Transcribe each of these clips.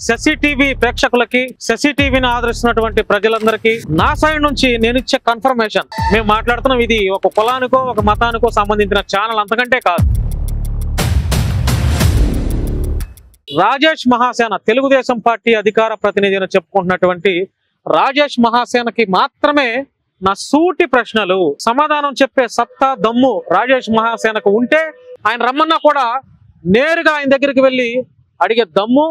Shashi TV ప్రేక్షకులకి, శశి టీవీని ఆదరిస్తున్నటువంటి ప్రజలందరికీ నా సైడ్ నుంచి నేను ఇచ్చే కన్ఫర్మేషన్. మేము మాట్లాడుతున్నాం, ఇది ఒక కులానికో ఒక మతానికో సంబంధించిన ఛానల్, అంతకంటే కాదు. రాజేష్ మహాసేన, తెలుగుదేశం పార్టీ అధికార ప్రతినిధి అని చెప్పుకుంటున్నటువంటి రాజేష్ మహాసేనకి మాత్రమే నా సూటి ప్రశ్నలు సమాధానం చెప్పే సత్తా, దమ్ము రాజేష్ మహాసేనకు ఉంటే ఆయన రమ్మన్నా కూడా నేరుగా ఆయన దగ్గరికి వెళ్ళి అడిగే దమ్ము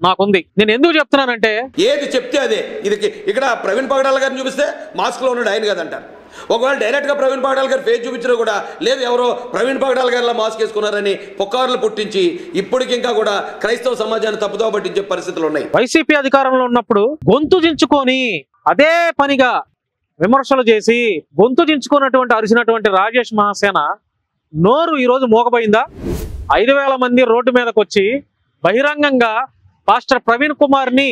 నాకుంది. నేను ఎందుకు చెప్తున్నానంటే, ఏది చెప్తే అదే. ఇది ఇక్కడ ప్రవీణ్ పగడాల గారిని చూపిస్తే మాస్క్ లో ఉన్నాడు ఆయన కదంటారు. ఒకవేళ డైరెక్ట్ గా ప్రవీణ్ పగడాల గారు ఫేస్ చూపించినా కూడా లేదు, ఎవరో ప్రవీణ్ పగడాల గారిలా మాస్క్ వేసుకున్నారని పుకార్లు పుట్టించి ఇప్పటికి ఇంకా కూడా క్రైస్తవ సమాజాన్ని తప్పుదో పట్టించే పరిస్థితులు ఉన్నాయి. వైసీపీ అధికారంలో ఉన్నప్పుడు గొంతు దించుకొని అదే పనిగా విమర్శలు చేసి గొంతు దించుకున్నటువంటి అరిచినటువంటి రాజేష్ మహాసేన నోరు ఈరోజు మోగపోయిందా? 5,000 మంది రోడ్డు మీదకి వచ్చి బహిరంగంగా పాస్టర్ ప్రవీణ్ కుమార్ ని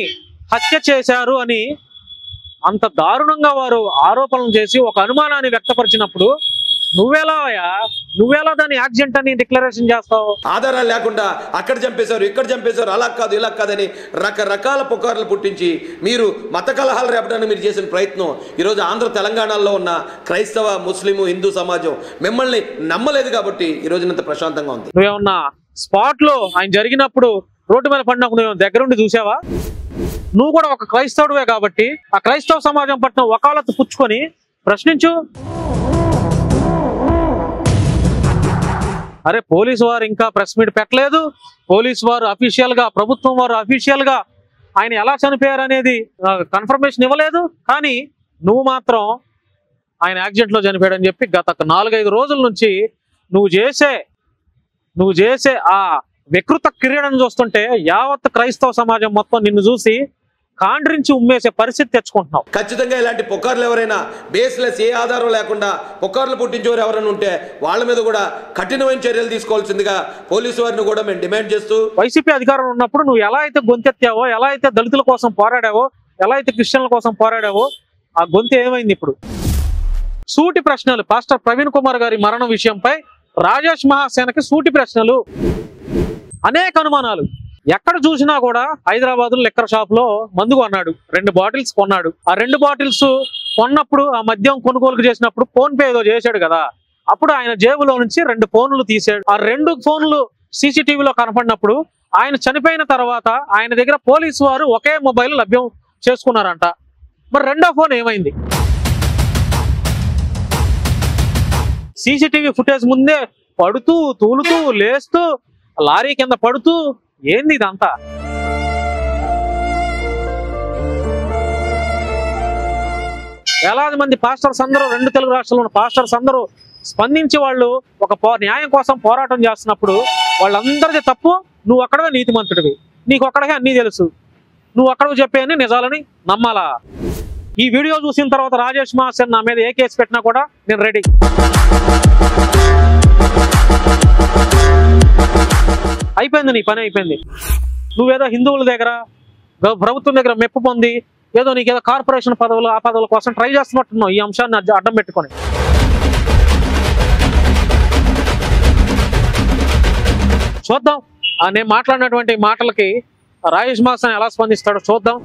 హత్య చేశారు అని అంత దారుణంగా వారు ఆరోపణలు చేసి ఒక అనుమానాన్ని వ్యక్తపరిచినప్పుడు నువ్వెలా దాన్ని యాక్సిడెంట్ అని డిక్లరేషన్ చేస్తావు? ఆధారాలు లేకుండా అక్కడ చంపేశారు, ఇక్కడ చంపేశారు, అలా కాదు ఇలా కాదని రకరకాల పుకార్లు పుట్టించి మీరు మత కలహాలు రేపడానికి మీరు చేసిన ప్రయత్నం ఈరోజు ఆంధ్ర తెలంగాణలో ఉన్న క్రైస్తవ, ముస్లిం, హిందూ సమాజం మిమ్మల్ని నమ్మలేదు కాబట్టి ఈరోజు ఇంత ప్రశాంతంగా ఉంది. నువ్వేమన్నా స్పాట్ లో ఆయన జరిగినప్పుడు రోడ్డు మీద పడినప్పుడు నువ్వు దగ్గరుండి చూసావా? నువ్వు కూడా ఒక క్రైస్తవుడివే కాబట్టి ఆ క్రైస్తవ సమాజం పట్ల వకాలత్తు పుచ్చుకొని ప్రశ్నించు. అరే, పోలీసు వారు ఇంకా ప్రెస్ మీట్ పెట్టలేదు, పోలీసు వారు అఫీషియల్ గా, ప్రభుత్వం వారు అఫీషియల్ గా ఆయన ఎలా చనిపోయారు అనేది కన్ఫర్మేషన్ ఇవ్వలేదు. కానీ నువ్వు మాత్రం ఆయన యాక్సిడెంట్ లో చనిపోయాడని చెప్పి గత 4-5 రోజుల నుంచి నువ్వు చేసే ఆ వికృత క్రీడను చూస్తుంటే యావత్ క్రైస్తవ సమాజం మొత్తం నిన్ను చూసి కాండ్రించి ఉమ్మేసే పరిస్థితి తెచ్చుకుంటున్నావు. ఖచ్చితంగా ఇలాంటి పుకార్లు ఎవరైనా బేస్లెస్, ఏ ఆధారం లేకుండా పుకార్లు పుట్టించేవారు ఎవరైనా ఉంటే వాళ్ళ మీద కూడా కఠినమైన చర్యలు తీసుకోవాల్సిందిగా పోలీసు వారిని కూడా మేము డిమాండ్ చేస్తూ, వైసీపీ అధికారంలో ఉన్నప్పుడు నువ్వు ఎలా అయితే గొంతెత్తావో, ఎలా అయితే దళితుల కోసం పోరాడావో, ఎలా అయితే క్రిస్టియన్ల కోసం పోరాడావో, ఆ గొంతు ఏమైంది ఇప్పుడు? సూటి ప్రశ్నలు. పాస్టర్ ప్రవీణ్ కుమార్ గారి మరణం విషయంపై రాజేష్ మహాసేనకి సూటి ప్రశ్నలు. అనేక అనుమానాలు. ఎక్కడ చూసినా కూడా హైదరాబాద్ లిక్కర్ షాప్ లో మందు కొన్నాడు, 2 బాటిల్స్ కొన్నాడు. ఆ 2 బాటిల్స్ కొన్నప్పుడు, ఆ మద్యం కొనుగోలు చేసినప్పుడు ఫోన్ పే ఏదో చేశాడు కదా, అప్పుడు ఆయన జేబులో నుంచి 2 ఫోన్లు తీసాడు. ఆ 2 ఫోన్లు సీసీటీవీలో కనపడినప్పుడు ఆయన చనిపోయిన తర్వాత ఆయన దగ్గర పోలీసు వారు ఒకే మొబైల్ లభ్యం చేసుకున్నారంట. మరి 2వ ఫోన్ ఏమైంది? సీసీటీవీ ఫుటేజ్ ముందే పడుతూ, తూలుతూ, లేస్తూ, లారీ కింద పడుతూ, ఏంది ఇదంతా? వేలాది మంది పాస్టర్స్ అందరూ, 2 తెలుగు రాష్ట్రాల్లో ఉన్న పాస్టర్స్ అందరూ స్పందించి వాళ్ళు ఒక న్యాయం కోసం పోరాటం చేస్తున్నప్పుడు వాళ్ళందరిది తప్పు, నువ్వు అక్కడవే నీతిమంతుడివి, నీకు ఒక్కడికే అన్నీ తెలుసు, నువ్వు అక్కడ చెప్పేయని నిజాలని నమ్మాలా? ఈ వీడియో చూసిన తర్వాత రాజేష్ మహాసేన్ నా మీద ఏ కేసు పెట్టినా కూడా నేను రెడీ. అయిపోయింది, నీ పని అయిపోయింది. నువ్వేదో హిందువుల దగ్గర, ప్రభుత్వం దగ్గర మెప్పు పొంది ఏదో నీకేదో కార్పొరేషన్ పదవులు, ఆ పదవుల కోసం ట్రై చేస్తున్నట్టున్నావు. ఈ అంశాన్ని అడ్డం పెట్టుకొని చూద్దాం. నేను మాట్లాడినటువంటి మాటలకి రాజేష్ మహాసేన్ ఎలా స్పందిస్తాడో చూద్దాం.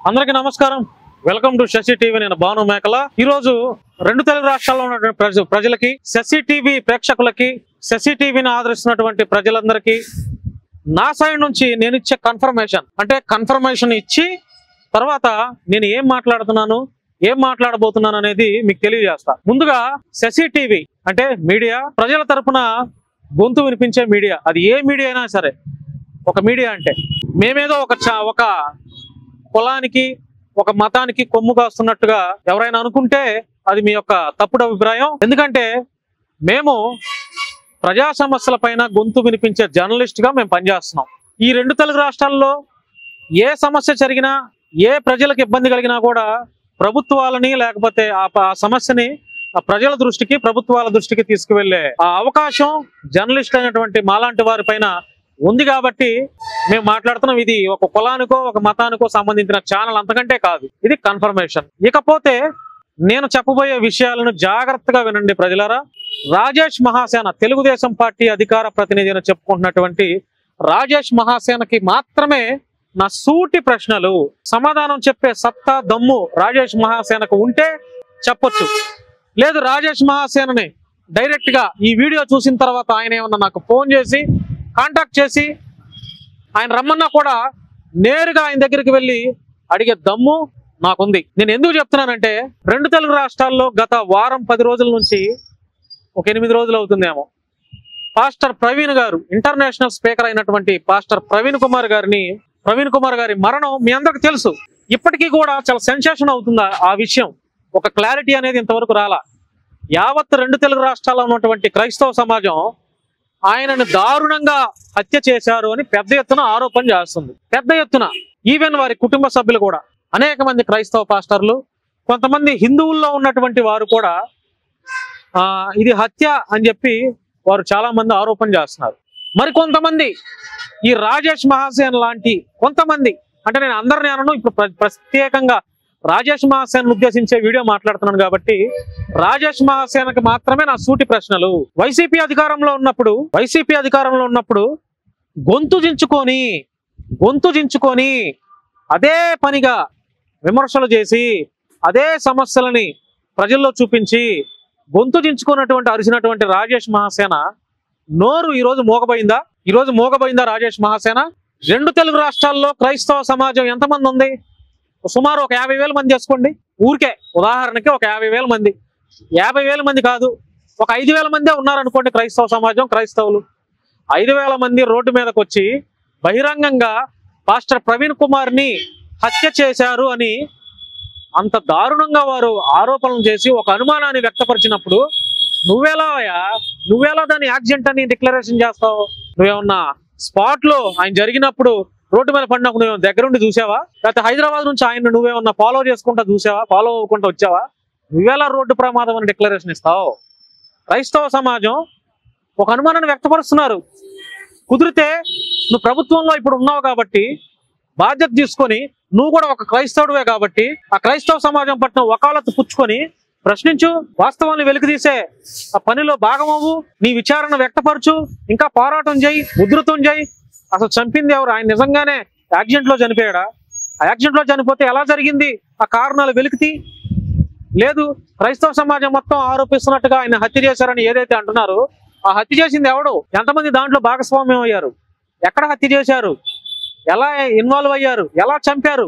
అందరికీ నమస్కారం, వెల్కమ్ టు శశి టీవీ. నేను భాను మేకల. ఈరోజు 2 తెలుగు రాష్ట్రాల్లో ఉన్నటువంటి ప్రజలకి, శశి టీవీ ప్రేక్షకులకి, శశి టీవీని ఆదరిస్తున్నటువంటి ప్రజలందరికీ నా సైడ్ నుంచి నేను ఇచ్చే కన్ఫర్మేషన్. అంటే కన్ఫర్మేషన్ ఇచ్చి తర్వాత నేను ఏం మాట్లాడుతున్నాను, ఏం మాట్లాడబోతున్నాను అనేది మీకు తెలియజేస్తా. ముందుగా శశి టీవీ అంటే మీడియా, ప్రజల తరపున గొంతు వినిపించే మీడియా. అది ఏ మీడియా అయినా సరే ఒక మీడియా. అంటే మేమేదో ఒక కులానికి, ఒక మతానికి కొమ్ము కాస్తున్నట్టుగా ఎవరైనా అనుకుంటే అది మీ యొక్క తప్పుడు అభిప్రాయం. ఎందుకంటే మేము ప్రజా సమస్యల పైన గొంతు వినిపించే జర్నలిస్ట్ గా మేము పనిచేస్తున్నాం. ఈ 2 తెలుగు రాష్ట్రాల్లో ఏ సమస్య జరిగినా, ఏ ప్రజలకు ఇబ్బంది కలిగినా కూడా ప్రభుత్వాలని, లేకపోతే ఆ సమస్యని ప్రజల దృష్టికి, ప్రభుత్వాల దృష్టికి తీసుకువెళ్లే ఆ అవకాశం జర్నలిస్ట్ అయినటువంటి మాలాంటి వారి పైన ఉంది కాబట్టి మేము మాట్లాడుతున్నాం. ఇది ఒక కులానికో ఒక మతానికో సంబంధించిన ఛానల్, అంతకంటే కాదు. ఇది కన్ఫర్మేషన్. ఇకపోతే నేను చెప్పబోయే విషయాలను జాగ్రత్తగా వినండి ప్రజలారా. రాజేష్ మహాసేన, తెలుగుదేశం పార్టీ అధికార ప్రతినిధి అని చెప్పుకుంటున్నటువంటి రాజేష్ మహాసేనకి మాత్రమే నా సూటి ప్రశ్నలు, సమాధానం చెప్పే సత్తా దమ్ము రాజేష్ మహాసేనకు ఉంటే చెప్పొచ్చు. లేదు రాజేష్ మహాసేనని డైరెక్ట్ గా ఈ వీడియో చూసిన తర్వాత ఆయన ఏమన్నా నాకు ఫోన్ చేసి కాంటాక్ట్ చేసి ఆయన రమ్మన్నా కూడా నేరుగా ఆయన దగ్గరికి వెళ్ళి అడిగే దమ్ము నాకుంది. నేను ఎందుకు చెప్తున్నానంటే 2 తెలుగు రాష్ట్రాల్లో గత వారం 10 రోజుల నుంచి ఒక 8 రోజులు అవుతుందేమో పాస్టర్ ప్రవీణ్ గారు, ఇంటర్నేషనల్ స్పీకర్ అయినటువంటి పాస్టర్ ప్రవీణ్ కుమార్ గారి మరణం మీ అందరికి తెలుసు. ఇప్పటికీ కూడా చాలా సెన్సేషన్ అవుతుంది ఆ విషయం. ఒక క్లారిటీ అనేది ఇంతవరకు రాలా. యావత్ 2 తెలుగు రాష్ట్రాల్లో ఉన్నటువంటి క్రైస్తవ సమాజం ఆయనను దారుణంగా హత్య చేశారు అని పెద్ద ఎత్తున ఆరోపణ చేస్తుంది. పెద్ద ఎత్తున ఈవెన్ వారి కుటుంబ సభ్యులు కూడా, అనేక మంది క్రైస్తవ పాస్టర్లు, కొంతమంది హిందువుల్లో ఉన్నటువంటి వారు కూడా ఇది హత్య అని చెప్పి వారు చాలా మంది ఆరోపణ చేస్తున్నారు. మరి కొంతమంది ఈ రాజేష్ మహాసేన్ లాంటి కొంతమంది, అంటే నేను అందరిని అనను, ఇప్పుడు ప్రత్యేకంగా రాజేష్ మహాసేన్ ఉద్దేశించే వీడియో మాట్లాడుతున్నాను కాబట్టి రాజేష్ మహాసేనకి మాత్రమే నా సూటి ప్రశ్నలు. వైసీపీ అధికారంలో ఉన్నప్పుడు గొంతు దించుకొని అదే పనిగా విమర్శలు చేసి అదే సమస్యలని ప్రజల్లో చూపించి గొంతు దించుకున్నటువంటి అరిచినటువంటి రాజేష్ మహాసేన నోరు ఈరోజు మోగబోయిందా రాజేష్ మహాసేన? 2 తెలుగు రాష్ట్రాల్లో క్రైస్తవ సమాజం ఎంతమంది ఉంది? సుమారు ఒక 50,000 మంది చేసుకోండి. ఊరికే ఉదాహరణకి ఒక 50,000 మంది, 50,000 మంది కాదు, ఒక 5,000 మందే ఉన్నారనుకోండి క్రైస్తవ సమాజం. క్రైస్తవులు 5,000 మంది రోడ్డు మీదకి వచ్చి బహిరంగంగా పాస్టర్ ప్రవీణ్ కుమార్ని హత్య చేశారు అని అంత దారుణంగా వారు ఆరోపణలు చేసి ఒక అనుమానాన్ని వ్యక్తపరిచినప్పుడు నువ్వెలా దాన్ని యాక్సిడెంట్ అని డిక్లరేషన్ చేస్తావు? నువ్వేమన్నా స్పాట్ లో ఆయన జరిగినప్పుడు రోడ్డు మీద పడినప్పుడు నువ్వు దగ్గరుండి చూసావా? లేకపోతే హైదరాబాద్ నుంచి ఆయన నువ్వేమన్నా ఫాలో అవ్వకుండా వచ్చావా? నువ్వెలా రోడ్డు ప్రమాదం అని డిక్లరేషన్ ఇస్తావు? క్రైస్తవ సమాజం ఒక అనుమానాన్ని వ్యక్తపరుస్తున్నారు. కుదిరితే నువ్వు ప్రభుత్వంలో ఇప్పుడు ఉన్నావు కాబట్టి బాధ్యత తీసుకొని, నువ్వు కూడా ఒక క్రైస్తవుడివే కాబట్టి ఆ క్రైస్తవ సమాజం పట్ల వకాలత్తు పుచ్చుకొని ప్రశ్నించు, వాస్తవాన్ని వెలికితీసే ఆ పనిలో భాగమవు, నీ విచారణ వ్యక్తపరచు, ఇంకా పోరాటం చేయి, ఉధృతం చేయి. అసలు చంపింది ఎవరు? ఆయన నిజంగానే యాక్సిడెంట్ లో చనిపోయాడా? ఆ యాక్సిడెంట్ లో చనిపోతే ఎలా జరిగింది? ఆ కారణాలు వెలికితీ. లేదు క్రైస్తవ సమాజం మొత్తం ఆరోపిస్తున్నట్టుగా ఆయన హత్య చేశారని ఏదైతే అంటున్నారో, ఆ హత్య చేసింది ఎవడు? ఎంతమంది దాంట్లో భాగస్వామ్యం అయ్యారు? ఎక్కడ హత్య చేశారు? ఎలా ఇన్వాల్వ్ అయ్యారు? ఎలా చంపారు?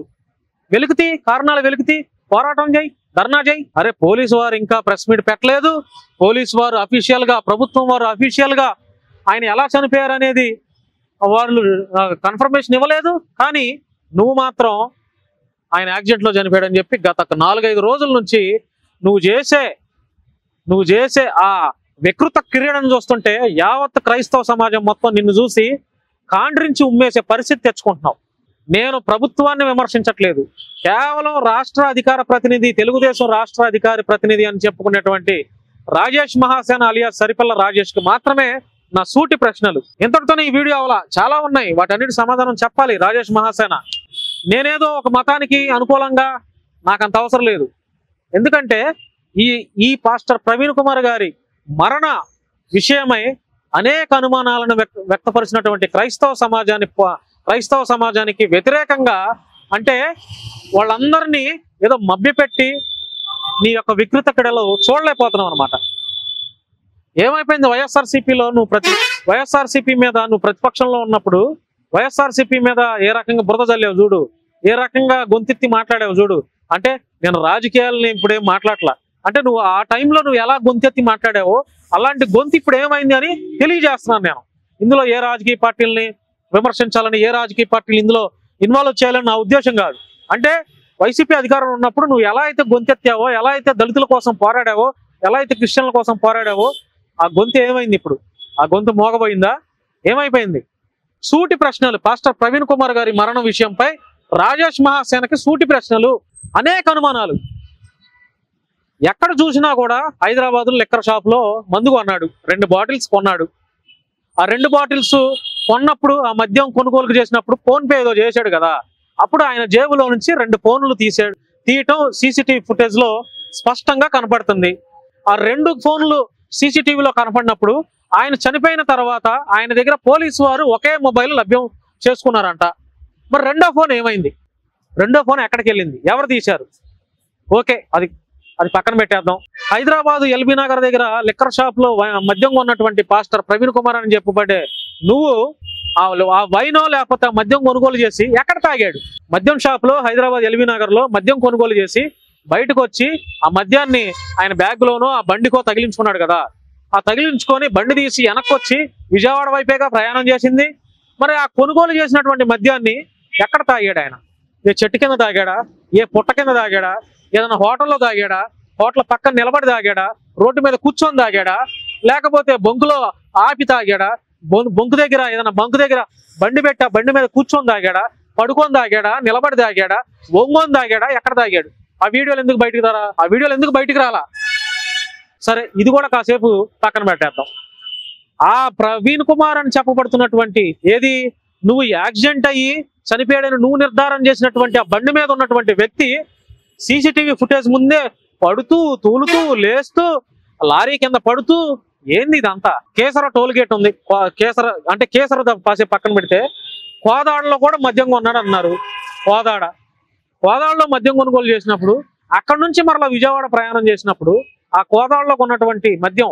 వెలికితీ, కారణాలు వెలికితీ, పోరాటం చేయి, ధర్నా చేయి. అరే పోలీసు వారు ఇంకా ప్రెస్ మీట్ పెట్టలేదు. పోలీసు వారు అఫీషియల్ గా, ప్రభుత్వం వారు అఫీషియల్ గా ఆయన ఎలా చనిపోయారు అనేది వాళ్ళు కన్ఫర్మేషన్ ఇవ్వలేదు. కానీ నువ్వు మాత్రం ఆయన యాక్సిడెంట్ లో చనిపోయాడని చెప్పి గత 4-5 రోజుల నుంచి నువ్వు చేసే ఆ వికృత క్రీడను చూస్తుంటే యావత్ క్రైస్తవ సమాజం మొత్తం నిన్ను చూసి కాండ్రించి ఉమ్మేసే పరిస్థితి తెచ్చుకుంటున్నావు. నేను ప్రభుత్వాన్ని విమర్శించట్లేదు, కేవలం రాష్ట్ర అధికార ప్రతినిధి, తెలుగుదేశం రాష్ట్ర అధికార ప్రతినిధి అని చెప్పుకునేటువంటి రాజేష్ మహాసేన అలియాస్ సరిపల్ల రాజేష్ కి మాత్రమే నా సూటి ప్రశ్నలు. ఇంతటితోనే ఈ వీడియో అవలా చాలా ఉన్నాయి, వాటన్నిటి సమాధానం చెప్పాలి రాజేష్ మహాసేన. నేనేదో ఒక మతానికి అనుకూలంగా నాకు అంత అవసరం లేదు. ఎందుకంటే ఈ పాస్టర్ ప్రవీణ్ కుమార్ గారి మరణ విషయమై అనేక అనుమానాలను వ్యక్తపరిచినటువంటి క్రైస్తవ సమాజానికి వ్యతిరేకంగా, అంటే వాళ్ళందరినీ ఏదో మభ్యపెట్టి నీ యొక్క వికృత క్రీడలు చూడలేకపోతున్నావు అనమాట. ఏమైపోయింది? వైఎస్ఆర్సీపీలో వైఎస్ఆర్సీపీ మీద నువ్వు ప్రతిపక్షంలో ఉన్నప్పుడు వైఎస్ఆర్సీపీ మీద ఏ రకంగా బురద జల్లేవు చూడు, ఏ రకంగా గొంతెత్తి మాట్లాడావు చూడు. అంటే నేను రాజకీయాలని ఇప్పుడేం మాట్లాడలా, అంటే నువ్వు ఆ టైంలో నువ్వు ఎలా గొంతెత్తి మాట్లాడావో అలాంటి గొంతు ఇప్పుడు ఏమైంది అని తెలియజేస్తున్నాను నేను. ఇందులో ఏ రాజకీయ పార్టీలని విమర్శించాలని, ఏ రాజకీయ పార్టీలు ఇందులో ఇన్వాల్వ్ చేయాలని నా ఉద్దేశం కాదు. అంటే వైసీపీ అధికారంలో ఉన్నప్పుడు నువ్వు ఎలా అయితే గొంతెత్తావో, ఎలా అయితే దళితుల కోసం పోరాడావో, ఎలా అయితే క్రిస్టియన్ల కోసం పోరాడావో, ఆ గొంతు ఏమైంది ఇప్పుడు? ఆ గొంతు మోగబోయిందా? ఏమైపోయింది? సూటి ప్రశ్నలు. పాస్టర్ ప్రవీణ్ కుమార్ గారి మరణం విషయంపై రాజేష్ మహాసేనకి సూటి ప్రశ్నలు, అనేక అనుమానాలు. ఎక్కడ చూసినా కూడా హైదరాబాద్ లో లిక్కర్ షాప్ లో మందు కొన్నాడు, 2 బాటిల్స్ కొన్నాడు. ఆ 2 బాటిల్స్ కొన్నప్పుడు, ఆ మద్యం కొనుగోలు చేసినప్పుడు ఫోన్ పే ఏదో చేశాడు కదా, అప్పుడు ఆయన జేబులో నుంచి 2 ఫోన్లు తీయటం సీసీటీవీ ఫుటేజ్ లో స్పష్టంగా కనపడుతుంది. ఆ 2 ఫోన్లు సీసీటీవీలో కనపడినప్పుడు ఆయన చనిపోయిన తర్వాత ఆయన దగ్గర పోలీసు వారు ఒకే మొబైల్ లభ్యం చేసుకున్నారంట. మరి రెండో ఫోన్ ఏమైంది? రెండో ఫోన్ ఎక్కడికి వెళ్ళింది? ఎవరు తీశారు? ఓకే, అది పక్కన పెట్టేద్దాం. హైదరాబాద్ ఎల్బీ నగర్ దగ్గర లిక్కర్ షాప్ లో మద్యం కొన్నటువంటి పాస్టర్ ప్రవీణ్ కుమార్ అని చెప్పబడే నువ్వు ఆ వైనో లేకపోతే మద్యం కొనుగోలు చేసి ఎక్కడ తాగాడు? మద్యం షాప్ లో హైదరాబాద్ ఎల్బీ నగర్ లో మద్యం కొనుగోలు చేసి బయటకు వచ్చి ఆ మద్యాన్ని ఆయన బ్యాగ్ లోనో ఆ బండికో తగిలించుకున్నాడు కదా. ఆ తగిలించుకొని బండి తీసి వెనక్కి వచ్చి విజయవాడ వైపేగా ప్రయాణం చేసింది. మరి ఆ కొనుగోలు చేసినటువంటి మద్యాన్ని ఎక్కడ తాగాడు ఆయన? ఏ చెట్టు కింద తాగాడా? ఏ పుట్ట కింద తాగాడా? ఏదైనా హోటల్లో తాగాడా? హోటల్ పక్కన నిలబడి తాగాడా? రోడ్డు మీద కూర్చొని తాగాడా? లేకపోతే బొంకులో ఆపి తాగాడా? బొంకు దగ్గర ఏదైనా బంకు దగ్గర బండి పెట్టి ఆ బండి మీద కూర్చొని తాగాడా? పడుకొని తాగాడా? నిలబడి తాగాడా? ఒంగొని తాగాడా? ఎక్కడ తాగాడు? ఆ వీడియోలు ఎందుకు బయటికి రాలా? ఆ వీడియోలు ఎందుకు బయటికి రాలా? సరే, ఇది కూడా కాసేపు పక్కన పెట్టేద్దాం. ఆ ప్రవీణ్ కుమార్ అని చెప్పబడుతున్నటువంటి ఏది నువ్వు యాక్సిడెంట్ అయ్యి చనిపోయాడని నువ్వు నిర్ధారణ చేసినటువంటి ఆ బండి మీద ఉన్నటువంటి వ్యక్తి సీసీటీవీ ఫుటేజ్ ముందే పడుతూ తూలుతూ లేస్తూ లారీ కింద పడుతూ ఏంది ఇదంతా? కేసర టోల్ గేట్ ఉంది, కేసర పక్కన పెడితే కోదాడలో కూడా మద్యం కొన్నాడు అన్నారు. కోదాడలో మద్యం కొనుగోలు చేసినప్పుడు అక్కడ నుంచి మరలా విజయవాడ ప్రయాణం చేసినప్పుడు ఆ కోదాడలో కొన్నటువంటి మద్యం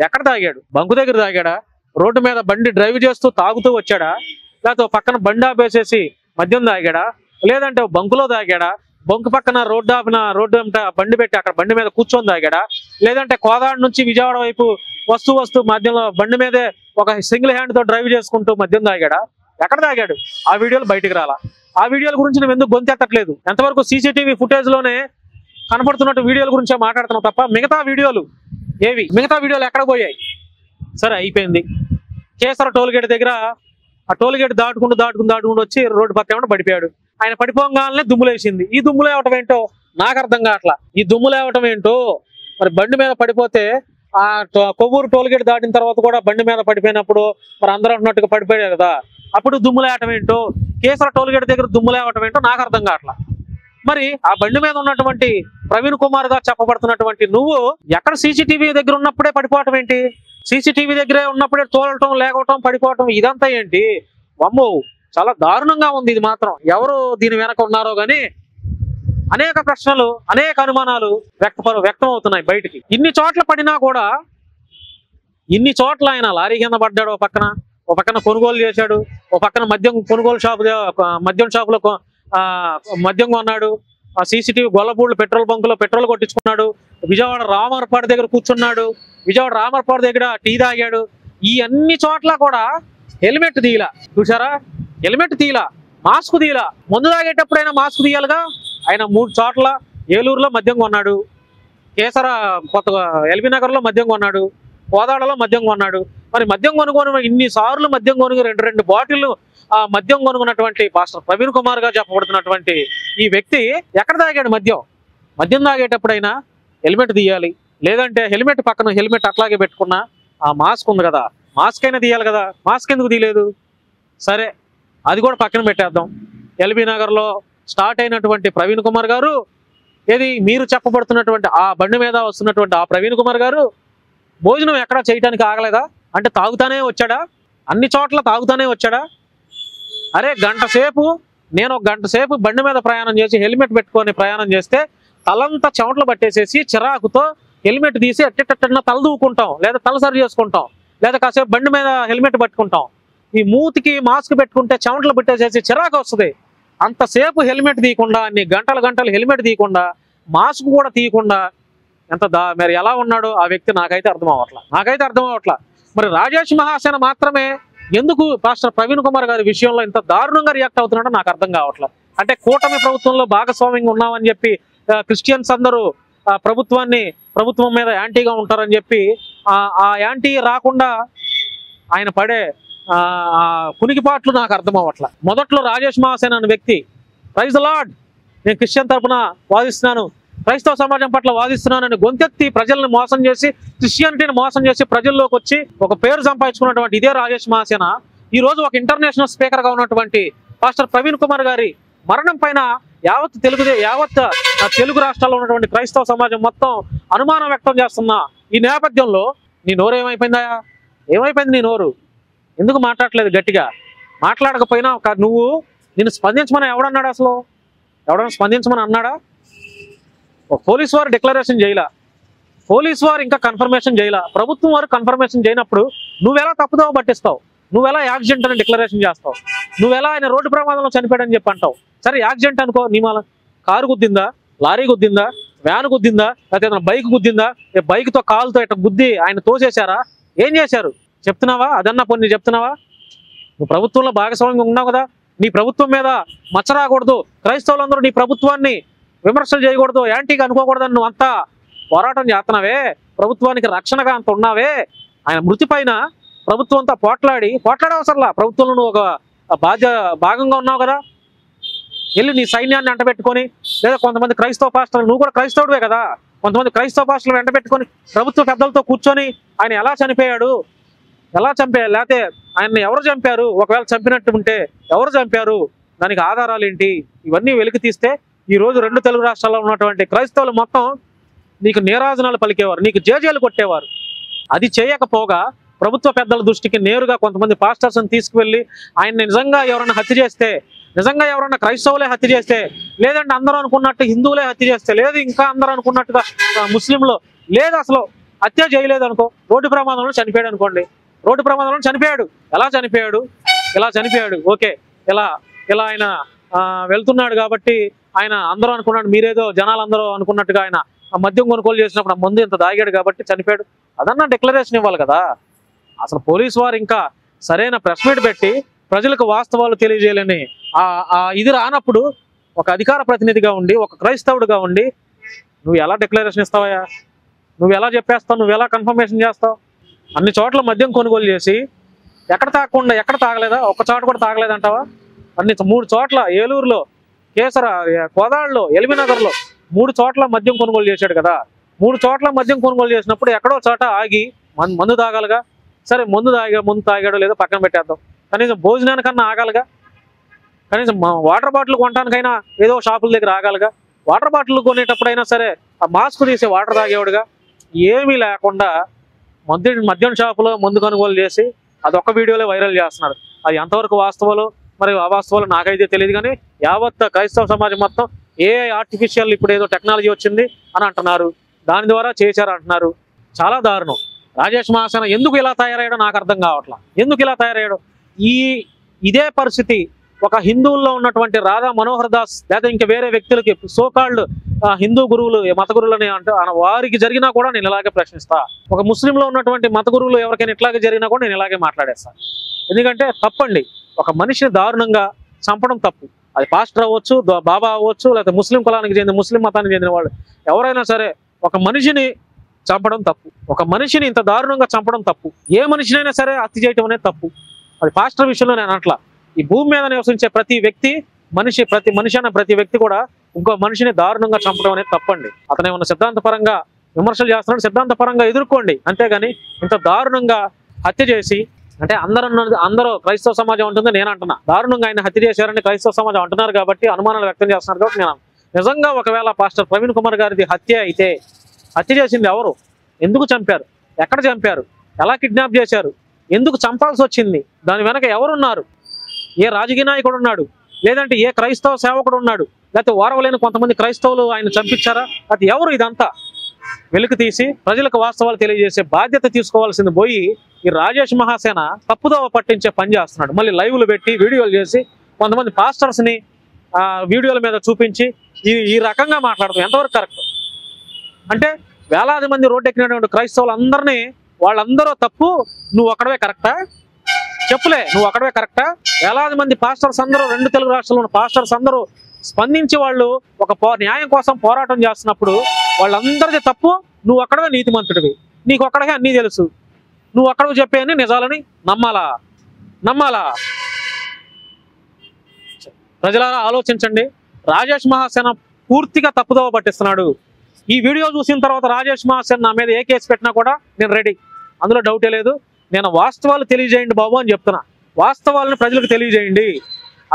ఎక్కడ తాగాడు? బంకు దగ్గర తాగాడా? రోడ్డు మీద బండి డ్రైవ్ చేస్తూ తాగుతూ వచ్చాడా? లేకపోతే పక్కన బండి ఆపేసేసి మద్యం తాగాడా? లేదంటే బంకులో తాగాడా? బంకు పక్కన రోడ్డు అంతా బండి పెట్టి అక్కడ బండి మీద కూర్చొని తాగాడా? లేదంటే కోదాడ నుంచి విజయవాడ వైపు వస్తూ మద్యంలో బండి మీదే ఒక సింగిల్ హ్యాండ్ తో డ్రైవ్ చేసుకుంటూ మద్యం తాగాడా? ఎక్కడ తాగాడు? ఆ వీడియోలు బయటికి రాలా. ఆ వీడియోల గురించి నువ్వు ఎందుకు గొంతెత్తట్లేదు? ఎంతవరకు సీసీటీవీ ఫుటేజ్ లోనే కనపడుతున్నట్టు వీడియోల గురించే మాట్లాడుతున్నావు తప్ప మిగతా వీడియోలు ఎక్కడ పోయాయి? సరే, అయిపోయింది. కేసర టోల్ గేట్ దగ్గర ఆ టోల్ గేట్ దాటుకుంటూ వచ్చి రోడ్డు పక్కన పడిపోయాడు. ఆయన పడిపోగానే దుమ్ములేసింది. ఈ దుమ్ము లేవటం ఏంటో నాకు అర్థం కావట్లా. ఈ దుమ్ము లేవటం ఏంటో మరి బండి మీద పడిపోతే ఆ కొవ్వూరు టోల్ గేట్ దాటిన తర్వాత కూడా బండి మీద పడిపోయినప్పుడు మరి అందరూ అంటున్నట్టుగా పడిపోయారు కదా, అప్పుడు దుమ్ము లేవటం ఏంటో, కేసర టోల్ గేట్ దగ్గర దుమ్ము లేవటం ఏంటో నాకు అర్థం కావట్లా. మరి ఆ బండి మీద ఉన్నటువంటి ప్రవీణ్ కుమార్ గా చెప్పబడుతున్నటువంటి నువ్వు ఎక్కడ సీసీటీవీ దగ్గర ఉన్నప్పుడే పడిపోవటం ఏంటి? సీసీటీవీ దగ్గరే ఉన్నప్పుడే తోలటం, లేకపోవటం, పడిపోవటం ఇదంతా ఏంటి? అమ్మో, చాలా దారుణంగా ఉంది. ఇది మాత్రం ఎవరు దీని వెనక ఉన్నారో గానీ అనేక ప్రశ్నలు, అనేక అనుమానాలు వ్యక్తం అవుతున్నాయి బయటికి. ఇన్ని చోట్ల పడినా కూడా, ఇన్ని చోట్ల ఆయన లారీ కింద పడ్డాడు, ఓ పక్కన కొనుగోలు చేశాడు, ఓ పక్కన మద్యం షాపులో మద్యం కొన్నాడు, ఆ సీసీటీవీ గొల్లపూళ్ళు పెట్రోల్ బంకులో పెట్రోల్ కొట్టించుకున్నాడు, విజయవాడ రామర్పాడు దగ్గర కూర్చున్నాడు, విజయవాడ రామర్పాడు దగ్గర టీ తాగాడు. ఈ అన్ని చోట్ల కూడా హెల్మెట్ తీయలా. చూసారా? హెల్మెట్ తీయలా, మాస్క్ తీయలా. ముందు తాగేటప్పుడైనా మాస్క్ తీయాలిగా. ఆయన 3 చోట్ల ఏలూరులో మద్యం కొన్నాడు, కొత్తగా ఎల్బీ నగర్ లో మద్యం కొన్నాడు, కోదాడలో మద్యం కొన్నాడు. మరి మద్యం కొనుగోలు ఇన్నిసార్లు మద్యం కొనుగో 2 బాటిళ్లు ఆ మద్యం కొనుగొన్నటువంటి పాస్టర్ ప్రవీణ్ కుమార్ గా చెప్పబడుతున్నటువంటి ఈ వ్యక్తి ఎక్కడ తాగాడు మద్యం తాగేటప్పుడైనా హెల్మెట్ తీయాలి. లేదంటే హెల్మెట్ పక్కన హెల్మెట్ అట్లాగే పెట్టుకున్నా ఆ మాస్క్ ఉంది కదా, మాస్క్ అయినా తీయాలి కదా. మాస్క్ ఎందుకు తీయలేదు? సరే, అది కూడా పక్కన పెట్టేద్దాం. ఎల్బీ నగర్ లో స్టార్ట్ అయినటువంటి ప్రవీణ్ కుమార్ గారు, ఏది మీరు చెప్పబడుతున్నటువంటి ఆ బండి మీద వస్తున్నటువంటి ఆ ప్రవీణ్ కుమార్ గారు భోజనం ఎక్కడా చేయటానికి ఆగలేదా? అంటే తాగుతానే వచ్చాడా? అన్ని చోట్ల తాగుతానే వచ్చాడా? అరే, నేను ఒక గంట సేపు బండి మీద ప్రయాణం చేసి హెల్మెట్ పెట్టుకొని ప్రయాణం చేస్తే తలంతా చెమటలు పట్టేసేసి చిరాకుతో హెల్మెట్ తీసి అట్టెట్టన్న తల దూకుంటాం, లేదా తల సరి చేసుకుంటాం, లేదా కాసేపు బండి మీద హెల్మెట్ పట్టుకుంటాం. ఈ మూతికి మాస్క్ పెట్టుకుంటే చెమటలు పెట్టేసేసి చిరాకు వస్తుంది. అంతసేపు హెల్మెట్ తీయకుండా, అన్ని గంటలు హెల్మెట్ తీయకుండా, మాస్క్ కూడా తీయకుండా మరి ఎలా ఉన్నాడో ఆ వ్యక్తి నాకైతే అర్థం అవ్వట్లా. మరి రాజేష్ మహాసేన మాత్రమే ఎందుకు పాస్టర్ ప్రవీణ్ కుమార్ గారి విషయంలో ఇంత దారుణంగా రియాక్ట్ అవుతున్నాడో నాకు అర్థం కావట్లేదు. అంటే కూటమి ప్రభుత్వంలో భాగస్వామ్యంగా ఉన్నామని చెప్పి క్రిస్టియన్స్ అందరూ ప్రభుత్వం మీద యాంటీగా ఉంటారని చెప్పి ఆ యాంటీ రాకుండా ఆయన పడే కునికిపాట్లు నాకు అర్థం అవ్వట్ల. మొదట్లో రాజేష్ మహాసేన అనే వ్యక్తి ప్రైజ్ ద లార్డ్, నేను క్రిస్టియన్ తరపున వాదిస్తున్నాను, క్రైస్తవ సమాజం పట్ల వాదిస్తున్నానని గొంతెత్తి ప్రజల్ని మోసం చేసి, క్రిస్టియానిటీని మోసం చేసి ప్రజల్లోకి వచ్చి ఒక పేరు సంపాదించుకున్నటువంటి ఇదే రాజేష్ మహాసేన ఈ రోజు ఒక ఇంటర్నేషనల్ స్పీకర్ గా ఉన్నటువంటి పాస్టర్ ప్రవీణ్ కుమార్ గారి మరణం పైన యావత్ తెలుగు రాష్ట్రాల్లో ఉన్నటువంటి క్రైస్తవ సమాజం మొత్తం అనుమానం వ్యక్తం చేస్తున్న ఈ నేపథ్యంలో నీ నోరు ఏమైపోయింది? నీ నోరు ఎందుకు మాట్లాడలేదు? గట్టిగా మాట్లాడకపోయినా నువ్వు నిన్ను స్పందించమని ఎవడన్నాడు అసలు? ఎవడన్నా స్పందించమని అన్నాడా? పోలీసు వారు డిక్లరేషన్ చేయలా, పోలీసు వారు ఇంకా కన్ఫర్మేషన్ చేయలా, ప్రభుత్వం వారు కన్ఫర్మేషన్ చేయనప్పుడు నువ్వెలా తప్పుదోవ పట్టిస్తావు? నువ్వెలా యాక్సిడెంట్ అని డిక్లరేషన్ చేస్తావు? నువ్వెలా ఆయన రోడ్డు ప్రమాదంలో చనిపోయాడని చెప్పి అంటావు? సరే యాక్సిడెంట్ అనుకో, నీ మాల కారు గుద్దిందా, లారీ గుద్దిందా, వ్యాన్ గుద్దిందా, లేకపోతే ఏదైనా బైక్ గుద్దిందా? బైక్తో కాలుతో ఇట్లా గుద్ది ఆయన తోసేశారా? ఏం చేశారు చెప్తున్నావా? అదన్నా పొన్ని చెప్తున్నావా? నువ్వు ప్రభుత్వంలో భాగస్వామ్యంగా ఉన్నావు కదా, నీ ప్రభుత్వం మీద మచ్చ రాకూడదు, క్రైస్తవులందరూ నీ ప్రభుత్వాన్ని విమర్శలు చేయకూడదు, యాంటీగా అనుకోకూడదని నువ్వు అంతా పోరాటం చేస్తున్నావే, ప్రభుత్వానికి రక్షణగా అంత ఉన్నావే. ఆయన మృతి పైన ప్రభుత్వం అంతా పోట్లాడవసరలా, ప్రభుత్వంలో నువ్వు ఒక భాగంగా ఉన్నావు కదా. వెళ్ళి నీ సైన్యాన్ని అంటబెట్టుకొని, లేదా కొంతమంది క్రైస్తవ పాస్టర్లు, నువ్వు కూడా క్రైస్తవుడివే కదా, కొంతమంది క్రైస్తవ పాస్టర్లు వెంటబెట్టుకొని ప్రభుత్వ పెద్దలతో కూర్చొని ఆయన ఎలా చనిపోయాడు, ఎలా చంపారు, లేకపోతే ఆయన్ని ఎవరు చంపారు, ఒకవేళ చంపినట్టు ఉంటే ఎవరు చంపారు, దానికి ఆధారాలు ఏంటి, ఇవన్నీ వెలికి తీస్తే ఈ రోజు 2 తెలుగు రాష్ట్రాల్లో ఉన్నటువంటి క్రైస్తవులు మొత్తం నీకు నీరాజనాలు పలికేవారు, నీకు జేజేలు కొట్టేవారు. అది చేయకపోగా ప్రభుత్వ పెద్దల దృష్టికి నేరుగా కొంతమంది పాస్టర్స్ని తీసుకువెళ్ళి ఆయన్ని నిజంగా ఎవరైనా హత్య చేస్తే, నిజంగా ఎవరైనా క్రైస్తవులే హత్య చేస్తే, లేదంటే అందరూ అనుకున్నట్టు హిందువులే హత్య చేస్తే, లేదు ఇంకా అందరూ అనుకున్నట్టుగా ముస్లింలు, లేదు అసలు హత్య చేయలేదు అనుకో, రోడ్డు ప్రమాదంలో చనిపోయాడు అనుకోండి, రోడ్డు ప్రమాదంలో చనిపోయాడు, ఎలా చనిపోయాడు, ఇలా చనిపోయాడు, ఓకే, ఇలా ఆయన వెళ్తున్నాడు కాబట్టి ఆయన అందరూ అనుకున్నాడు, మీరేదో జనాలందరూ అనుకున్నట్టుగా ఆయన మద్యం కొనుగోలు చేసినప్పుడు ఆ మందు ఇంత దాగాడు కాబట్టి చనిపోయాడు, అదన్నా డిక్లరేషన్ ఇవ్వాలి కదా. అసలు పోలీసు వారు ఇంకా సరైన ప్రెస్ మీట్ పెట్టి ప్రజలకు వాస్తవాలు తెలియజేయాలని ఇది రానప్పుడు ఒక అధికార ప్రతినిధిగా ఉండి, ఒక క్రైస్తవుడిగా ఉండి నువ్వు ఎలా డిక్లరేషన్ ఇస్తావయ్యా? నువ్వు ఎలా చెప్పేస్తావు? నువ్వు ఎలా కన్ఫర్మేషన్ చేస్తావు? అన్ని చోట్ల మద్యం కొనుగోలు చేసి ఎక్కడ తాగలేదా? ఒక్క చోట కూడా తాగలేదంటావా? 3 చోట్ల, ఏలూరులో, కోదాడలో, ఎల్బీనగర్లో 3 చోట్ల మద్యం కొనుగోలు చేశాడు కదా. 3 చోట్ల మద్యం కొనుగోలు చేసినప్పుడు ఎక్కడో చోట ఆగి మందు తాగాలిగా. సరే మందు తాగాడో లేదో పక్కన పెట్టేద్దాం, కనీసం భోజనానికన్నా ఆగాలిగా, కనీసం వాటర్ బాటిల్ కొనడానికైనా ఏదో షాపుల దగ్గర ఆగాలిగా. వాటర్ బాటిల్ కొనేటప్పుడైనా సరే ఆ మాస్క్ తీసి వాటర్ తాగేవాడుగా. ఏమీ లేకుండా మద్యం షాపులో మందు కొనుగోలు చేసి అదొక్క వీడియోలో వైరల్ చేస్తున్నారు. అది ఎంతవరకు వాస్తవాలు మరి అవాస్తవాలు నాకైతే తెలియదు, కానీ యావత్ క్రైస్తవ సమాజం మొత్తం ఆర్టిఫిషియల్ ఇప్పుడు ఏదో టెక్నాలజీ వచ్చింది అని అంటున్నారు, దాని ద్వారా చేశారు అంటున్నారు. చాలా దారుణం. రాజేష్ మహాసేన ఎందుకు ఇలా తయారయ్యాడో నాకు అర్థం కావట్లా. ఎందుకు ఇలా తయారయ్యాడో? ఇదే పరిస్థితి ఒక హిందువుల్లో ఉన్నటువంటి రాధా మనోహర్ దాస్ లేదా ఇంకా వేరే వ్యక్తులకి, సోకాల్డ్ హిందూ గురువులు, మత గురువులని అంటే వారికి జరిగినా కూడా నేను ఇలాగే ప్రశ్నిస్తా. ఒక ముస్లింలో ఉన్నటువంటి మత గురువులు ఎవరికైనా ఇట్లాగే జరిగినా కూడా నేను ఇలాగే మాట్లాడేస్తాను. ఎందుకంటే తప్పండి, ఒక మనిషిని దారుణంగా చంపడం తప్పు. అది పాస్టర్ అవ్వచ్చు, బాబా అవ్వచ్చు, లేకపోతే ముస్లిం కులానికి చెందిన, ముస్లిం మతానికి చెందిన వాళ్ళు ఎవరైనా సరే ఒక మనిషిని చంపడం తప్పు. ఒక మనిషిని ఇంత దారుణంగా చంపడం తప్పు. ఏ మనిషినైనా సరే హత్య చేయటం అనేది తప్పు. అది పాస్టర్ విషయంలో నేను అట్లా. ఈ భూమి మీద నివసించే ప్రతి వ్యక్తి, ప్రతి మనిషి అన్న ప్రతి వ్యక్తి కూడా ఇంకో మనిషిని దారుణంగా చంపడం అనేది తప్పండి. అతను ఏమన్నా సిద్ధాంతపరంగా విమర్శలు చేస్తున్నాడు, ఎదుర్కోండి. అంతేగాని ఇంత దారుణంగా హత్య చేసి, అంటే అందరూ క్రైస్తవ సమాజం అంటుంది, నేను అంటున్నా దారుణంగా ఆయన హత్య చేశారని క్రైస్తవ సమాజం అంటున్నారు కాబట్టి, అనుమానాలు వ్యక్తం చేస్తున్నారు కాబట్టి నేను నిజంగా ఒకవేళ పాస్టర్ ప్రవీణ్ కుమార్ గారిది హత్య అయితే, హత్య చేసింది ఎవరు, ఎందుకు చంపారు, ఎక్కడ చంపారు, ఎలా కిడ్నాప్ చేశారు, ఎందుకు చంపాల్సి వచ్చింది, దాని వెనక ఎవరున్నారు, ఏ రాజకీయ నాయకుడు ఉన్నాడు, లేదంటే ఏ క్రైస్తవ సేవకుడు ఉన్నాడు, లేకపోతే ఓరవలేని కొంతమంది క్రైస్తవులు ఆయన చంపించారా, అది ఎవరు, ఇదంతా వెలుగు తీసి ప్రజలకు వాస్తవాలు తెలియజేసే బాధ్యత తీసుకోవాల్సింది పోయి ఈ రాజేష్ మహాసేన తప్పుదోవ పట్టించే పని చేస్తున్నాడు. మళ్ళీ లైవ్లు పెట్టి వీడియోలు చేసి కొంతమంది పాస్టర్స్ని వీడియోల మీద చూపించి ఈ రకంగా మాట్లాడతాం. ఎంతవరకు కరెక్ట్? అంటే వేలాది మంది రోడ్డు ఎక్కినటువంటి క్రైస్తవులందరినీ వాళ్ళందరూ తప్పు, నువ్వు ఒక్కడవే కరెక్టా? చెప్పులే, నువ్వు ఒక్కడవే కరెక్టా? వేలాది మంది పాస్టర్స్ అందరూ, 2 తెలుగు రాష్ట్రాల్లో ఉన్న పాస్టర్స్ అందరూ స్పందించి వాళ్ళు ఒక న్యాయం కోసం పోరాటం చేస్తున్నప్పుడు వాళ్ళందరిది తప్పు, నువ్వు ఒక్కడవే నీతిమంతుడివి, నీకు ఒక్కడే అన్నీ తెలుసు, నువ్వు ఒక్కడవి చెప్పేయని నిజాలని నమ్మాలా? ప్రజలారా ఆలోచించండి. రాజేష్ మహాసేన పూర్తిగా తప్పుదోవ పట్టిస్తున్నాడు. ఈ వీడియో చూసిన తర్వాత రాజేష్ మహాసేన నా మీద ఏ కేసు పెట్టినా కూడా నేను రెడీ, అందులో డౌటే లేదు. నేను వాస్తవాలు తెలియజేయండి బాబు అని చెప్తున్నా. వాస్తవాలను ప్రజలకు తెలియజేయండి.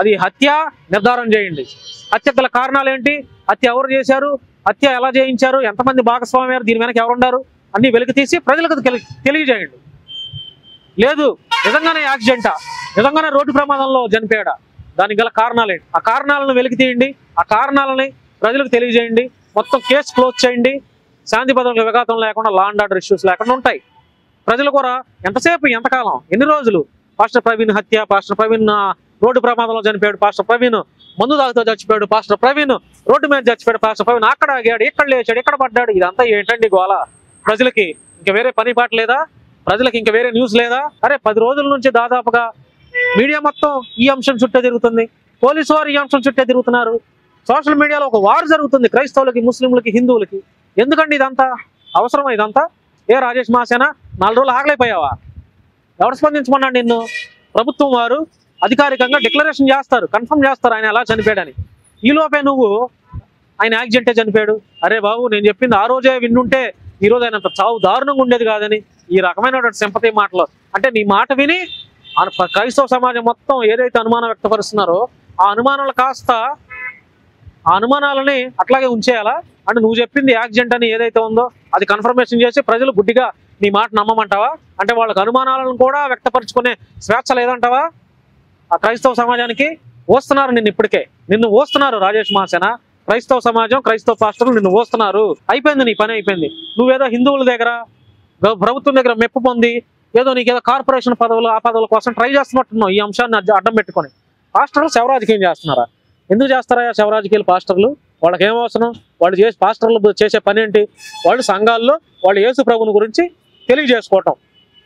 అది హత్య నిర్ధారణ చేయండి. హత్య గల కారణాలు ఏంటి, హత్య ఎవరు చేశారు, హత్య ఎలా చేయించారు, ఎంతమంది భాగస్వామ్యారు, దీని వెనక ఎవరున్నారు అన్నీ వెలికి తీసి ప్రజలకు తెలియజేయండి. లేదు నిజంగానే యాక్సిడెంటా, నిజంగానే రోడ్డు ప్రమాదంలో చనిపోయాడా, దానికి గల కారణాలు ఏంటి, ఆ కారణాలను వెలికి తీయండి, ఆ కారణాలని ప్రజలకు తెలియజేయండి, మొత్తం కేసు క్లోజ్ చేయండి. శాంతి భద్రతల విఘాతం లేకుండా, లా అండ్ ఆర్డర్ ఇష్యూస్ లేకుండా ఉంటాయి. ప్రజలు కూడా ఎంతసేపు, ఎంతకాలం, ఎన్ని రోజులు పాస్టర్ ప్రవీణ్ హత్య, పాస్టర్ ప్రవీణ్ రోడ్డు ప్రమాదంలో చనిపోయాడు, పాస్టర్ ప్రవీణ్ మందు తాగుతూ చచ్చిపోయాడు, పాస్టర్ ప్రవీణ్ రోడ్డు మీద చచ్చిపోయాడు, పాస్టర్ ప్రవీణ్ అక్కడ ఆగాడు, ఇక్కడ లేచాడు, ఇక్కడ పడ్డాడు, ఇదంతా ఏంటండి గోల? ప్రజలకి ఇంక వేరే పని పాట లేదా? ప్రజలకి ఇంక వేరే న్యూస్ లేదా? అరే 10 రోజుల నుంచి దాదాపుగా మీడియా మొత్తం ఈ అంశం చుట్టే తిరుగుతుంది, పోలీసు వారు ఈ అంశం చుట్టే తిరుగుతున్నారు, సోషల్ మీడియాలో ఒక వార్ జరుగుతుంది క్రైస్తవులకి, ముస్లింలకి, హిందువులకి. ఎందుకండి ఇదంతా? అవసరమా ఇదంతా? ఏ రాజేష్ మాసేనా 4 రోజులు ఆగలేకపోయావా? ఎవరు స్పందించమన్నాడు నిన్ను? ప్రభుత్వం వారు అధికారికంగా డిక్లరేషన్ చేస్తారు, కన్ఫర్మ్ చేస్తారు ఆయన ఎలా చనిపోయాడని. ఈలోపే నువ్వు ఆయన యాక్సిడెంటే చనిపోయాడు, అరే బాబు నేను చెప్పింది ఆ రోజే విన్నుంటే ఈరోజు ఆయన చావు దారుణంగా ఉండేది కాదని ఈ రకమైనటువంటి సింపతి మాటలు. అంటే నీ మాట విని క్రైస్తవ సమాజం మొత్తం ఏదైతే అనుమానం వ్యక్తపరుస్తున్నారో ఆ అనుమానాలు కాస్త, ఆ అనుమానాలని అట్లాగే ఉంచేయాలా? అంటే నువ్వు చెప్పింది యాక్సిడెంట్ అని ఏదైతే ఉందో అది కన్ఫర్మేషన్ చేసి ప్రజలు గుడ్డిగా నీ మాట నమ్మమంటావా? అంటే వాళ్ళకి అనుమానాలను కూడా వ్యక్తపరచుకునే స్వేచ్ఛ లేదంటావా? ఆ క్రైస్తవ సమాజానికి ఓస్తున్నారు నిన్ను ఓస్తున్నారు రాజేష్ మాసేన, క్రైస్తవ సమాజం, క్రైస్తవ పాస్టర్లు నిన్ను ఓస్తున్నారు. అయిపోయింది, నీ పని అయిపోయింది. నువ్వేదో హిందువుల దగ్గర, ప్రభుత్వం దగ్గర మెప్పు పొంది ఏదో నీకేదో కార్పొరేషన్ పదవులు, ఆ పదవుల కోసం ట్రై చేస్తున్నట్టున్నావు. ఈ అంశాన్ని అడ్డం పెట్టుకొని పాస్టర్లు శవ రాజకీయం చేస్తున్నారా? ఎందుకు చేస్తారా శవ రాజకీయాలు పాస్టర్లు? వాళ్ళకి ఏం అవసరం? వాళ్ళు పాస్టర్లు చేసే పని ఏంటి? వాళ్ళు సంఘాల్లో వాళ్ళు యేసు ప్రభుని గురించి తెలియజేసుకోవటం,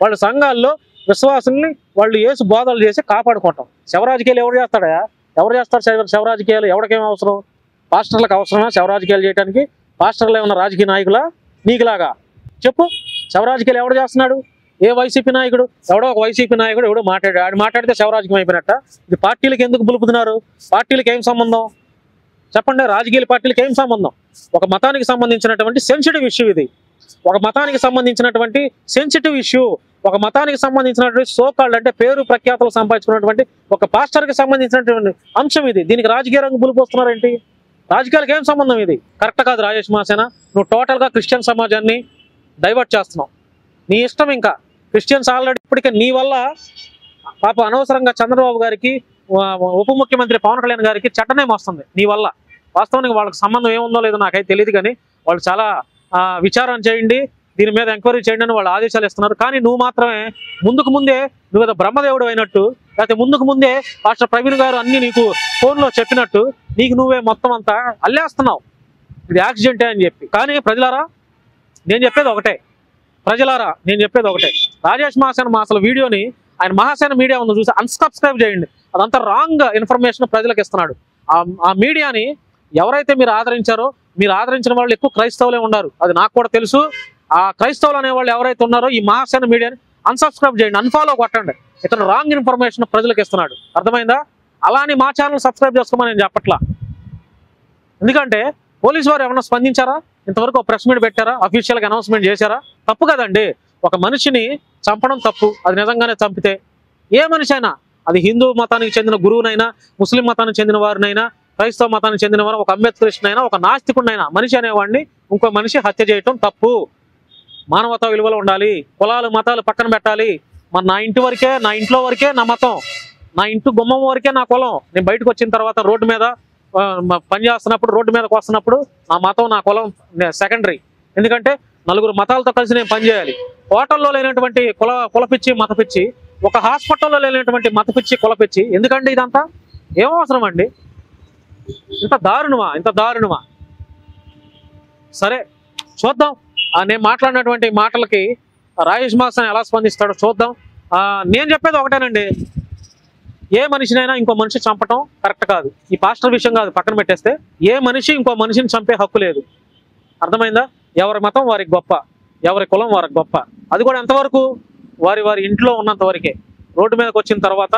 వాళ్ళ సంఘాల్లో విశ్వాసుల్ని వాళ్ళు యేసు బోధలు చేసి కాపాడుకోవటం. శవ రాజకీయాలు ఎవరు చేస్తాడా? ఎవరు చేస్తారు శవ రాజకీయాలు? ఎవరికేం అవసరం? పాస్టర్లకు అవసరమా శవ రాజకీయాలు చేయడానికి? పాస్టర్లు ఏమన్నా రాజకీయ నాయకులా నీకులాగా? చెప్పు, శవ రాజకీయాలు ఎవడు చేస్తున్నాడు? ఏ వైసీపీ నాయకుడు? ఎవడో ఒక వైసీపీ నాయకుడు ఎవడో మాట్లాడితే శవ రాజకీయం అయిపోయినట్ట. ఇది పార్టీలకు ఎందుకు పులుపుతున్నారు? పార్టీలకు ఏం సంబంధం చెప్పండి? రాజకీయ పార్టీలకు ఏం సంబంధం? ఒక మతానికి సంబంధించినటువంటి సెన్సిటివ్ ఇష్యూ ఇది. ఒక మతానికి సంబంధించినటువంటి సెన్సిటివ్ ఇష్యూ, ఒక మతానికి సంబంధించినటువంటి సోకాళ్ళు అంటే పేరు ప్రఖ్యాతలు సంపాదించుకున్నటువంటి ఒక పాస్టర్కి సంబంధించినటువంటి అంశం ఇది. దీనికి రాజకీయ రంగు పులిపోస్తున్నారేంటి? రాజకీయాలకు ఏం సంబంధం? ఇది కరెక్ట్ కాదు రాజేష్ మాసేన. నువ్వు టోటల్గా క్రిస్టియన్ సమాజాన్ని డైవర్ట్ చేస్తున్నావు. నీ ఇష్టం. ఇంకా క్రిస్టియన్స్ ఆల్రెడీ ఇప్పటికే నీ వల్ల పాప అనవసరంగా చంద్రబాబు గారికి, ఉప ముఖ్యమంత్రి పవన్ కళ్యాణ్ గారికి చెడ్డనేం వస్తుంది నీ వల్ల. వాస్తవానికి వాళ్ళకి సంబంధం ఏముందో లేదో నాకైతే తెలియదు, కానీ వాళ్ళు చాలా విచారం చేయండి, దీని మీద ఎంక్వైరీ చేయండి అని వాళ్ళు ఆదేశాలు ఇస్తున్నారు. కానీ నువ్వు మాత్రమే ముందుకు ముందే నువ్వేదో బ్రహ్మదేవుడు అయినట్టు, లేకపోతే ముందుకు ముందే పాస్టర్ ప్రవీణ్ గారు అన్ని నీకు ఫోన్లో చెప్పినట్టు నీకు నువ్వే మొత్తం అంతా అల్లేస్తున్నావు ఇది యాక్సిడెంటే అని చెప్పి. కానీ ప్రజలారా నేను చెప్పేది ఒకటే, రాజేష్ మాసేన అసలు వీడియోని ఆయన మహాసేన మీడియా ఉందో చూసి అన్సబ్స్క్రైబ్ చేయండి. అదంతా రాంగ్ ఇన్ఫర్మేషన్ ప్రజలకు ఇస్తున్నాడు. ఆ మీడియాని ఎవరైతే మీరు ఆదరించారో, మీరు ఆదరించిన వాళ్ళు ఎక్కువ క్రైస్తవులే ఉన్నారు, అది నాకు కూడా తెలుసు. ఆ క్రైస్తవులు అనేవాళ్ళు ఎవరైతే ఉన్నారో ఈ మహాసేన మీడియాని అన్సబ్స్క్రైబ్ చేయండి, అన్ఫాలో కొట్టండి. ఇతను రాంగ్ ఇన్ఫర్మేషన్ ప్రజలకు ఇస్తున్నాడు, అర్థమైందా? అలానే మా ఛానల్ సబ్స్క్రైబ్ చేసుకోమని నేను చెప్పట్లా. ఎందుకంటే పోలీసు వారు ఏమన్నా స్పందించారా? ఇంతవరకు ఒక ప్రెస్ మీట్ పెట్టారా? అఫీషియల్గా అనౌన్స్మెంట్ చేశారా? తప్పు కదండి. ఒక మనిషిని చంపడం తప్పు, అది నిజంగానే చంపితే. ఏ మనిషి అయినా, అది హిందూ మతానికి చెందిన గురువునైనా, ముస్లిం మతానికి చెందిన వారినైనా, క్రైస్తవ మతానికి చెందిన వారు, ఒక అంబేద్కరిస్ట్నైనా, ఒక నాస్తికుడినైనా, మనిషి అనేవాడిని ఇంకో మనిషి హత్య చేయటం తప్పు. మానవతా విలువలు ఉండాలి, కులాలు మతాలు పక్కన పెట్టాలి. మరి నా ఇంటి వరకే, నా ఇంట్లో వరకే నా మతం, నా ఇంటి గుమ్మం వరకే నా కులం. నేను బయటకు వచ్చిన తర్వాత రోడ్డు మీద పని చేస్తున్నప్పుడు, రోడ్డు మీదకి వస్తున్నప్పుడు నా మతం, నా కులం సెకండరీ. ఎందుకంటే నలుగురు మతాలతో కలిసి నేను పనిచేయాలి. హోటల్లో లేనటువంటి కులపిచ్చి మతపిచ్చి, ఒక హాస్పిటల్లో లేనటువంటి మతపిచ్చి కులపిచ్చి, ఎందుకండి ఇదంతా? ఏమవసరం అండి? ఇంత దారుణమా? సరే చూద్దాం. నేను మాట్లాడినటువంటి మాటలకి రాజేష్ మాసేన ఎలా స్పందిస్తాడో చూద్దాం. నేను చెప్పేది ఒకటేనండి, ఏ మనిషినైనా ఇంకో మనిషి చంపటం కరెక్ట్ కాదు. ఈ పాస్టర్ విషయం కాదు, పక్కన పెట్టేస్తే ఏ మనిషి ఇంకో మనిషిని చంపే హక్కు లేదు, అర్థమైందా? ఎవరి మతం వారికి గొప్ప, ఎవరి కులం వారికి గొప్ప. అది కూడా ఎంతవరకు? వారి ఇంట్లో ఉన్నంత వరకే. రోడ్డు మీదకి వచ్చిన తర్వాత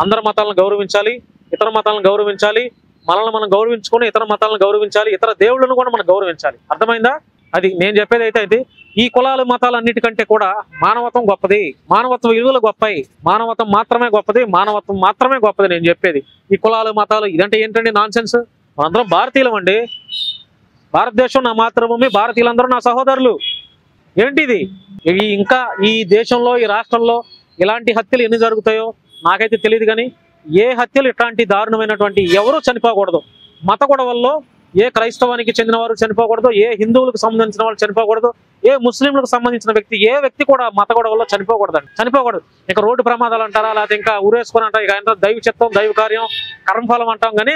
అందరి మతాలను గౌరవించాలి, ఇతర మతాలను గౌరవించాలి, మనల్ని మనం గౌరవించుకొని ఇతర మతాలను గౌరవించాలి, ఇతర దేవుళ్ళను కూడా మనం గౌరవించాలి, అర్థమైందా? అది నేను చెప్పేది అయితే ఇది. ఈ కులాలు మతాలన్నిటికంటే కూడా మానవత్వం గొప్పది, మానవత్వ విలువలు గొప్పవి, మానవత్వం మాత్రమే గొప్పది, మానవత్వం మాత్రమే గొప్పది నేను చెప్పేది. ఈ కులాలు మతాలు ఇదంటే ఏంటండి? Non sense. మనందరం భారతీయులం అండి, భారతదేశం నా మాతృభూమి, భారతీయులందరూ నా సహోదరులు. ఏంటిది? ఇంకా ఈ దేశంలో, ఈ రాష్ట్రంలో ఇలాంటి హత్యలు ఎన్ని జరుగుతాయో నాకైతే తెలియదు, కానీ ఏ హత్యలు ఇట్లాంటి దారుణమైనటువంటి ఎవరు చనిపోకూడదు. మత గొడవల్లో ఏ క్రైస్తవానికి చెందిన వారు చనిపోకూడదు, ఏ హిందువులకు సంబంధించిన వాళ్ళు చనిపోకూడదు, ఏ ముస్లింలకు సంబంధించిన ఏ వ్యక్తి కూడా మత గొడవల్లో చనిపోకూడదు. ఇక రోడ్డు ప్రమాదాలు అంటారా, లేకపోతే ఇంకా ఊరేసుకొని అంటారు, ఇక ఎంత దైవ చిత్తం, దైవ కార్యం, కర్మఫలం అంటాం. కానీ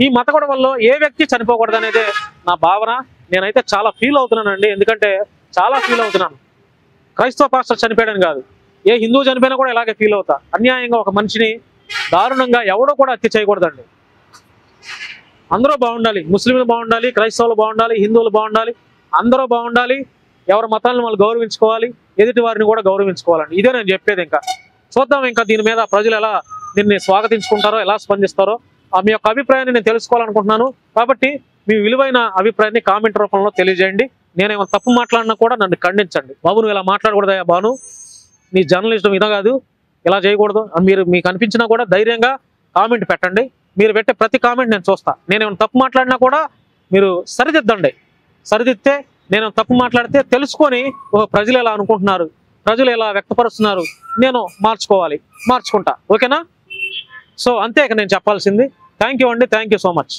ఈ మత గొడవల్లో ఏ వ్యక్తి చనిపోకూడదు అనేది నా భావన. నేనైతే చాలా ఫీల్ అవుతున్నానండి. ఎందుకంటే చాలా ఫీల్ అవుతున్నాను. క్రైస్తవ పాస్టర్ చనిపోయాడని కాదు, ఏ హిందువు చనిపోయినా కూడా ఇలాగే ఫీల్ అవుతా. అన్యాయంగా ఒక మనిషిని దారుణంగా ఎవడో కూడా హత్య చేయకూడదండి. అందరూ బాగుండాలి, ముస్లింలు బాగుండాలి, క్రైస్తవులు బాగుండాలి, హిందువులు బాగుండాలి, అందరూ బాగుండాలి. ఎవరి మతాలను వాళ్ళు గౌరవించుకోవాలి, ఎదుటి వారిని కూడా గౌరవించుకోవాలండి. ఇదే నేను చెప్పేది. ఇంకా చూద్దాం ఇంకా దీని మీద ప్రజలు ఎలా దీన్ని స్వాగతించుకుంటారో, ఎలా స్పందిస్తారో. మీ యొక్క అభిప్రాయాన్ని నేను తెలుసుకోవాలనుకుంటున్నాను. కాబట్టి మీ విలువైన అభిప్రాయాన్ని కామెంట్ రూపంలో తెలియజేయండి. నేనేమో తప్పు మాట్లాడినా కూడా నన్ను ఖండించండి. బాబు నువ్వు ఇలా మాట్లాడకూడదయా బాను, నీ జర్నలిస్టం ఇదా కాదు, ఇలా చేయకూడదు. మీకు అనిపించినా కూడా ధైర్యంగా కామెంట్ పెట్టండి. మీరు పెట్టే ప్రతి కామెంట్ నేను చూస్తా. నేనేమైనా తప్పు మాట్లాడినా కూడా మీరు సరిదిద్దండి. సరిదిద్దితే నేను తప్పు మాట్లాడితే తెలుసుకొని ప్రజలు ఎలా అనుకుంటున్నారు, ప్రజలు ఎలా వ్యక్తపరుస్తున్నారు, నేను మార్చుకుంటా. ఓకేనా? సో అంతే నేను చెప్పాల్సింది. థ్యాంక్ యూ అండి. Thank you so much.